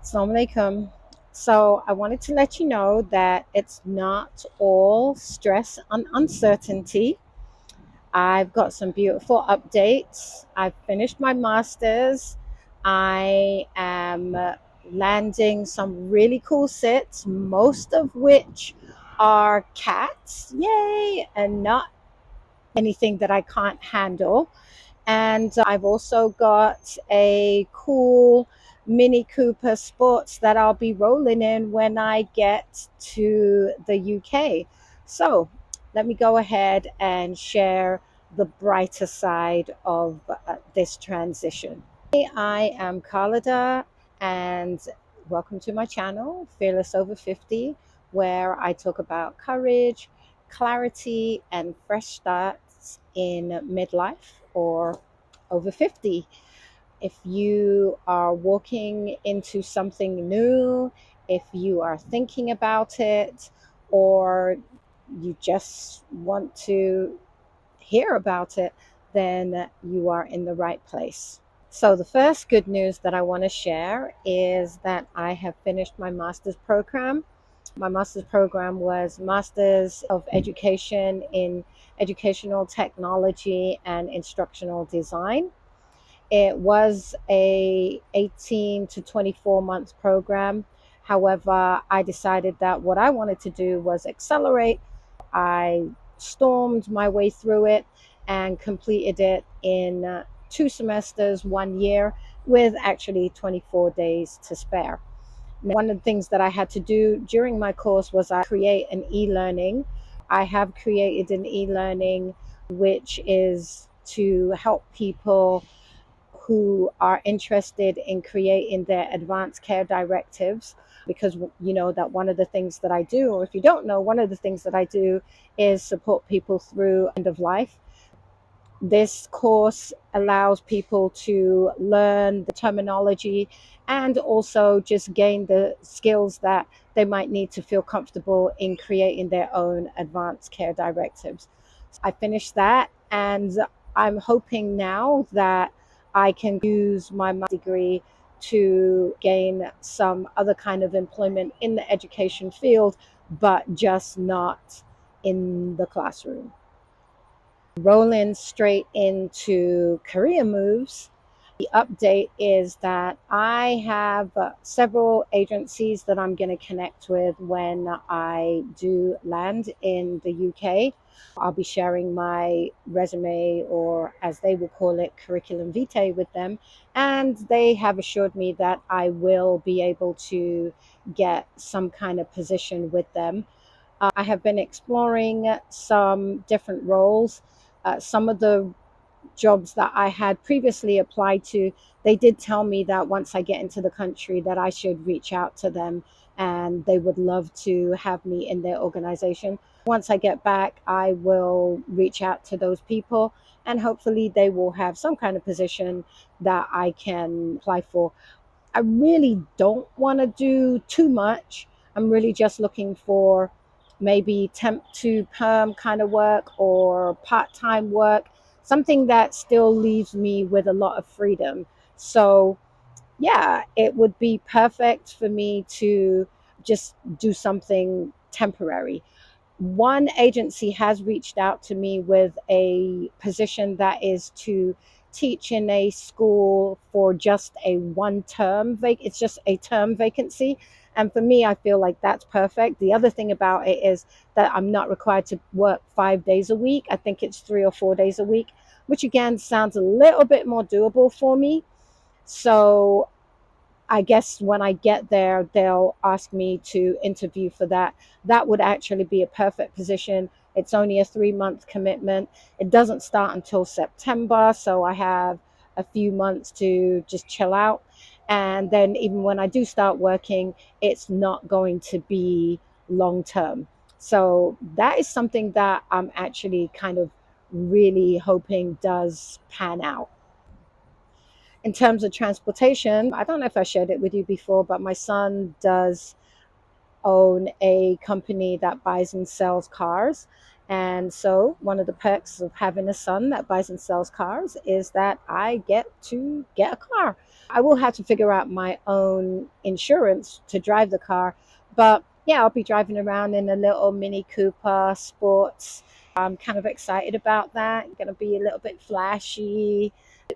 Assalamu alaikum. So I wanted to let you know that it's not all stress and uncertainty. I've got some beautiful updates. I've finished my master's. I am landing some really cool sits, most of which are cats, yay, and not anything that I can't handle. And I've also got a cool Mini Cooper Sports that I'll be rolling in when I get to the UK. So let me go ahead and share the brighter side of this transition. I am Khalidah, and welcome to my channel, Fearless Over 50, where I talk about courage, clarity, and fresh starts in midlife or over 50. If you are walking into something new, if you are thinking about it, or you just want to hear about it, then you are in the right place. So, the first good news that I want to share is that I have finished my master's program. My master's program was Masters of Education in Educational Technology and Instructional Design. It was a 18 to 24 months program. However, I decided that what I wanted to do was accelerate. I stormed my way through it and completed it in 2 semesters, 1 year, with actually 24 days to spare. One of the things that I had to do during my course was I create an e-learning. I have created an e-learning which is to help people who are interested in creating their advanced care directives, because you know that one of the things that I do, or if you don't know, one of the things that I do is support people through end of life. This course allows people to learn the terminology and also just gain the skills that they might need to feel comfortable in creating their own advanced care directives. I finished that, and I'm hoping now that I can use my degree to gain some other kind of employment in the education field, but just not in the classroom. Rolling straight into career moves, the update is that I have several agencies that I'm going to connect with when I do land in the UK. I'll be sharing my resume, or as they will call it, curriculum vitae, with them. And they have assured me that I will be able to get some kind of position with them. I have been exploring some different roles. Some of the jobs that I had previously applied to, they did tell me that once I get into the country that I should reach out to them and they would love to have me in their organization. Once I get back, I will reach out to those people and hopefully they will have some kind of position that I can apply for. I really don't want to do too much. I'm really just looking for maybe temp to perm kind of work or part time work, something that still leaves me with a lot of freedom. So, yeah, it would be perfect for me to just do something temporary. One agency has reached out to me with a position that is to teach in a school for just a one term it's just a term vacancy, and for me I feel like that's perfect. The other thing about it is that I'm not required to work 5 days a week. I think it's 3 or 4 days a week, which again sounds a little bit more doable for me. So I guess when I get there, they'll ask me to interview for that. That would actually be a perfect position. It's only a 3 month commitment. It doesn't start until September, so I have a few months to just chill out. And then, even when I do start working, it's not going to be long term. So, that is something that I'm actually kind of really hoping does pan out. In terms of transportation, I don't know if I shared it with you before, but my son does own a company that buys and sells cars. And so, one of the perks of having a son that buys and sells cars is that I get to get a car. I will have to figure out my own insurance to drive the car. But yeah, I'll be driving around in a little Mini Cooper Sports. I'm kind of excited about that. Going to be a little bit flashy,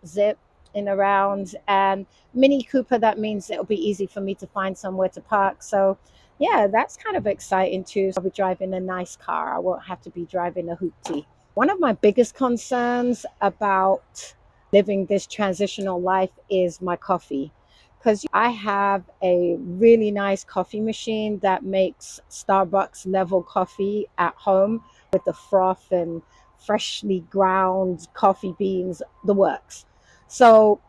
zip in around. And Mini Cooper, that means it'll be easy for me to find somewhere to park. So yeah, that's kind of exciting too. So I'll be driving a nice car. I won't have to be driving a hoopty. One of my biggest concerns about living this transitional life is my coffee. Because I have a really nice coffee machine that makes Starbucks level coffee at home with the froth and freshly ground coffee beans, the works. So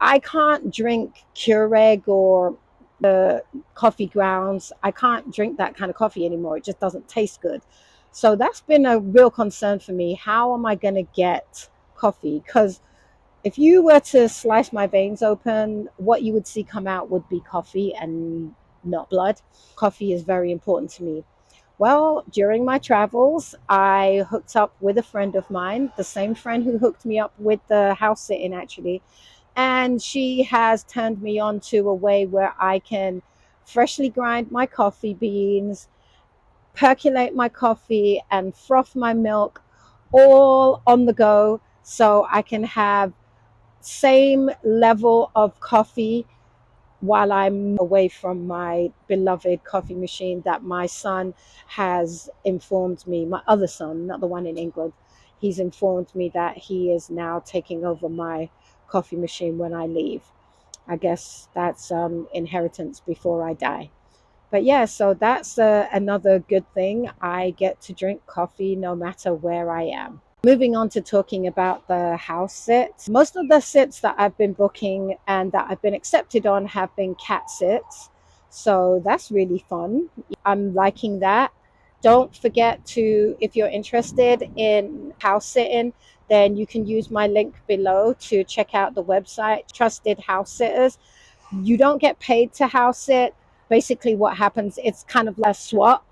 I can't drink Keurig or the coffee grounds. I can't drink that kind of coffee anymore. It just doesn't taste good. So that's been a real concern for me. How am I going to get coffee? Because if you were to slice my veins open, what you would see come out would be coffee and not blood. Coffee is very important to me. Well, during my travels, I hooked up with a friend of mine, the same friend who hooked me up with the house sitting, actually. And she has turned me on to a way where I can freshly grind my coffee beans, percolate my coffee, and froth my milk all on the go so I can have same level of coffee while I'm away from my beloved coffee machine that my son has informed me, my other son, not the one in England, he's informed me that he is now taking over my coffee machine when I leave. I guess that's inheritance before I die. But yeah, so that's another good thing. I get to drink coffee no matter where I am. Moving on to talking about the house sits. Most of the sits that I've been booking and that I've been accepted on have been cat sits. So that's really fun. I'm liking that. Don't forget to, if you're interested in house sitting, then you can use my link below to check out the website, Trusted House Sitters. You don't get paid to house it. Basically, what happens, it's kind of like a swap.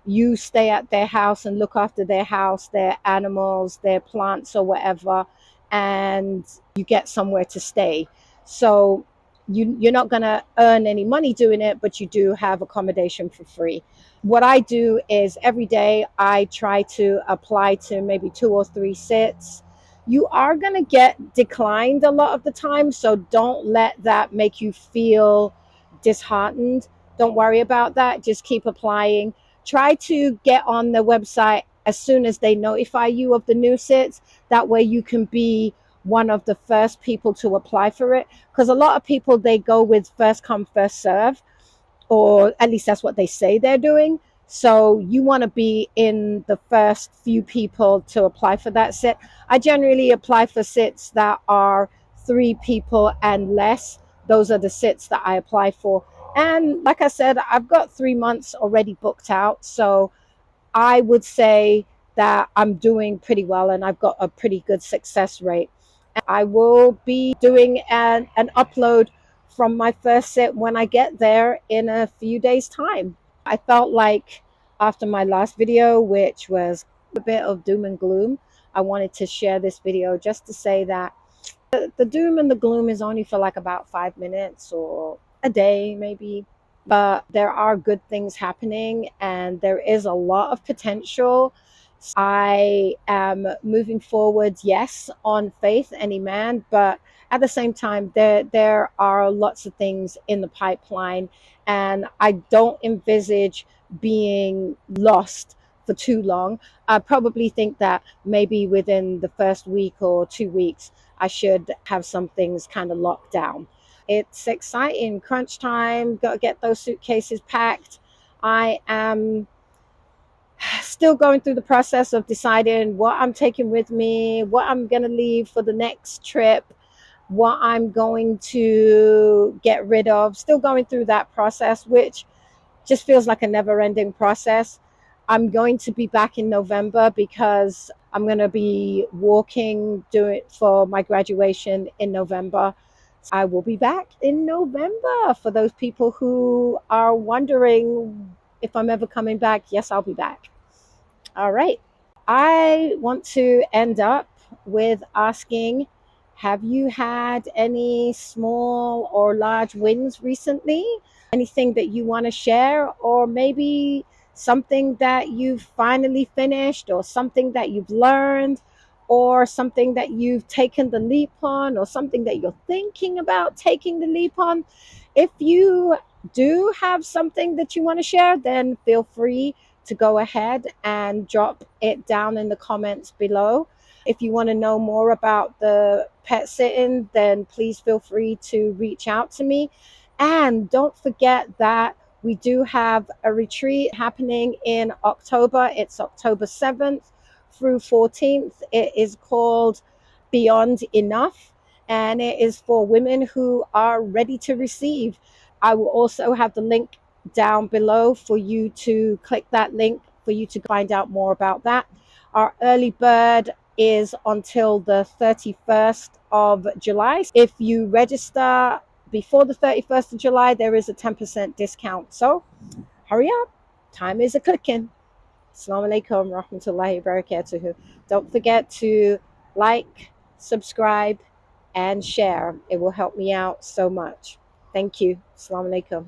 You stay at their house and look after their house, their animals, their plants, or whatever, and you get somewhere to stay. So you're not going to earn any money doing it, but you do have accommodation for free. What I do is every day I try to apply to maybe 2 or 3 sits. You are going to get declined a lot of the time, so don't let that make you feel disheartened. Don't worry about that. Just keep applying. Try to get on the website as soon as they notify you of the new sits. That way you can be one of the first people to apply for it, because a lot of people, they go with first come first serve, or at least that's what they say they're doing. So you want to be in the first few people to apply for that sit. I generally apply for sits that are 3 people and less. Those are the sits that I apply for. And like I said, I've got 3 months already booked out. So I would say that I'm doing pretty well and I've got a pretty good success rate. I will be doing an upload from my first sit when I get there in a few days' time. I felt like after my last video, which was a bit of doom and gloom, I wanted to share this video just to say that the doom and the gloom is only for like about 5 minutes or a day, maybe. But there are good things happening and there is a lot of potential. I am moving forward, yes, on faith and Iman, but at the same time, there are lots of things in the pipeline, and I don't envisage being lost for too long. I probably think that maybe within the first week or 2 weeks, I should have some things kind of locked down. It's exciting. Crunch time, got to get those suitcases packed. I am still going through the process of deciding what I'm taking with me, what I'm going to leave for the next trip, what I'm going to get rid of. Still going through that process, which just feels like a never ending process. I'm going to be back in November because I'm going to be walking, doing for my graduation in November. I will be back in November. For those people who are wondering if I'm ever coming back, yes, I'll be back. All right. I want to end up with asking, Have you had any small or large wins recently? Anything that you want to share, or maybe something that you've finally finished, or something that you've learned, or something that you've taken the leap on, or something that you're thinking about taking the leap on? If you do have something that you want to share, then feel free to go ahead and drop it down in the comments below. If you want to know more about the pet sitting, then please feel free to reach out to me. And don't forget that we do have a retreat happening in October. It's October 7th through 14th. It is called Beyond Enough, and it is for women who are ready to receive. I will also have the link down below for you to click that link for you to find out more about that. Our early bird is until the 31st of July. If you register before the 31st of July, there is a 10% discount. So hurry up. Time is a clicking. Assalamu alaikum rahmatullahi barakatuhu. Don't forget to like, subscribe, and share. It will help me out so much. Thank you. Assalamu alaikum.